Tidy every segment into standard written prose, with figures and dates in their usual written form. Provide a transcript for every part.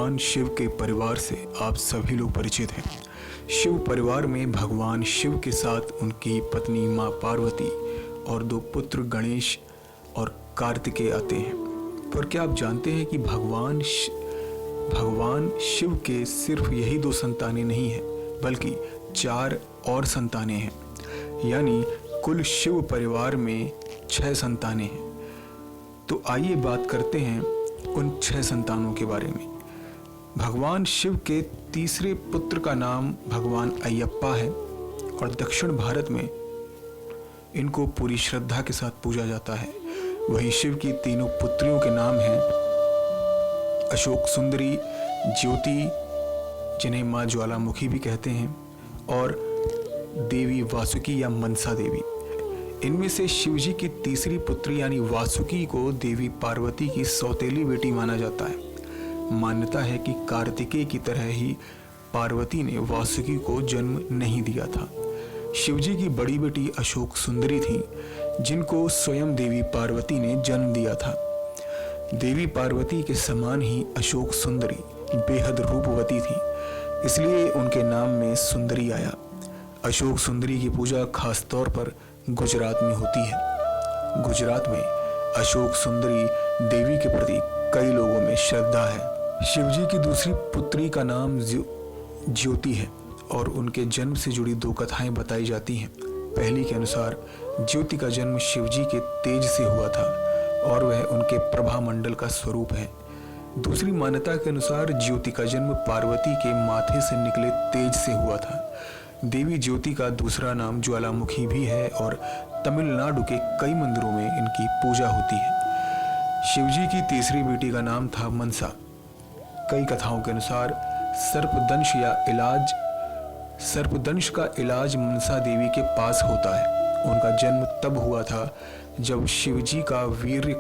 भगवान शिव के परिवार से आप सभी लोग परिचित हैं। शिव परिवार में भगवान शिव के साथ उनकी पत्नी माँ पार्वती और 2 पुत्र गणेश और कार्तिकेय आते हैं। पर क्या आप जानते हैं कि भगवान शिव के सिर्फ यही 2 संतानें नहीं हैं, बल्कि 4 और संतानें हैं, यानी कुल शिव परिवार में 6 संतानें हैं। तो आइए बात करते हैं उन 6 संतानों के बारे में। भगवान शिव के तीसरे पुत्र का नाम भगवान अयप्पा है और दक्षिण भारत में इनको पूरी श्रद्धा के साथ पूजा जाता है। वहीं शिव की तीनों पुत्रियों के नाम हैं अशोक सुंदरी, ज्योति, जिन्हें माँ ज्वालामुखी भी कहते हैं, और देवी वासुकी या मनसा देवी। इनमें से शिवजी की तीसरी पुत्री यानी वासुकी को देवी पार्वती की सौतेली बेटी माना जाता है। मान्यता है कि कार्तिकेय की तरह ही पार्वती ने वासुकी को जन्म नहीं दिया था। शिवजी की बड़ी बेटी अशोक सुंदरी थी, जिनको स्वयं देवी पार्वती ने जन्म दिया था। देवी पार्वती के समान ही अशोक सुंदरी बेहद रूपवती थी, इसलिए उनके नाम में सुंदरी आया। अशोक सुंदरी की पूजा खास तौर पर गुजरात में होती है। गुजरात में अशोक सुंदरी देवी के प्रति कई लोगों में श्रद्धा है। शिवजी की दूसरी पुत्री का नाम ज्योति है और उनके जन्म से जुड़ी 2 कथाएं बताई जाती हैं। पहली के अनुसार ज्योति का जन्म शिवजी के तेज से हुआ था और वह उनके प्रभा मंडल का स्वरूप है। दूसरी मान्यता के अनुसार ज्योति का जन्म पार्वती के माथे से निकले तेज से हुआ था। देवी ज्योति का दूसरा नाम ज्वालामुखी भी है और तमिलनाडु के कई मंदिरों में इनकी पूजा होती है। शिवजी की तीसरी बेटी का नाम था मनसा। कई कथाओं के अनुसार सर्पदंश का इलाज मनसा देवी के पास होता है। उनका जन्म तब हुआ था जब शिवजी का वीर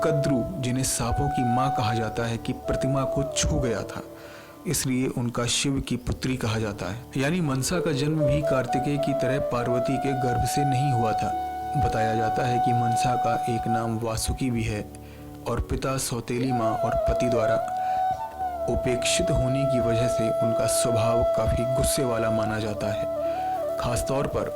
कद्रु, जिन्हें सांपों की मां कहा जाता है, कि प्रतिमा को छू गया था, इसलिए उनका शिव की पुत्री कहा जाता है। यानी मनसा का जन्म भी कार्तिकेय की तरह पार्वती के गर्भ से नहीं हुआ था। बताया जाता है कि मनसा का एक नाम वासुकी भी है और पिता सौतेली माँ और पति द्वारा उपेक्षित होने की वजह से उनका स्वभाव काफी गुस्से वाला माना जाता है। खास तौर पर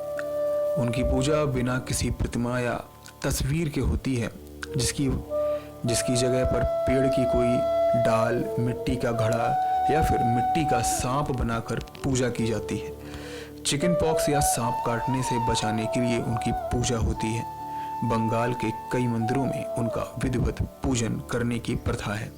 उनकी पूजा बिना किसी प्रतिमा या तस्वीर के होती है, जिसकी जगह पर पेड़ की कोई डाल, मिट्टी का घड़ा या फिर मिट्टी का सांप बनाकर पूजा की जाती है। चिकन पॉक्स या सांप काटने से बचाने के लिए उनकी पूजा होती है। बंगाल के कई मंदिरों में उनका विधिवत पूजन करने की प्रथा है।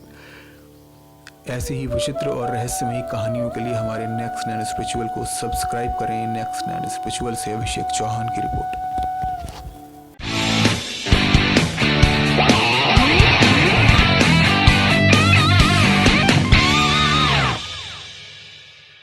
ऐसे ही विचित्र और रहस्यमयी कहानियों के लिए हमारे नेक्स्ट 9 स्पिरिचुअल को सब्सक्राइब करें। नेक्स्ट 9 स्पिरिचुअल से अभिषेक चौहान की रिपोर्ट।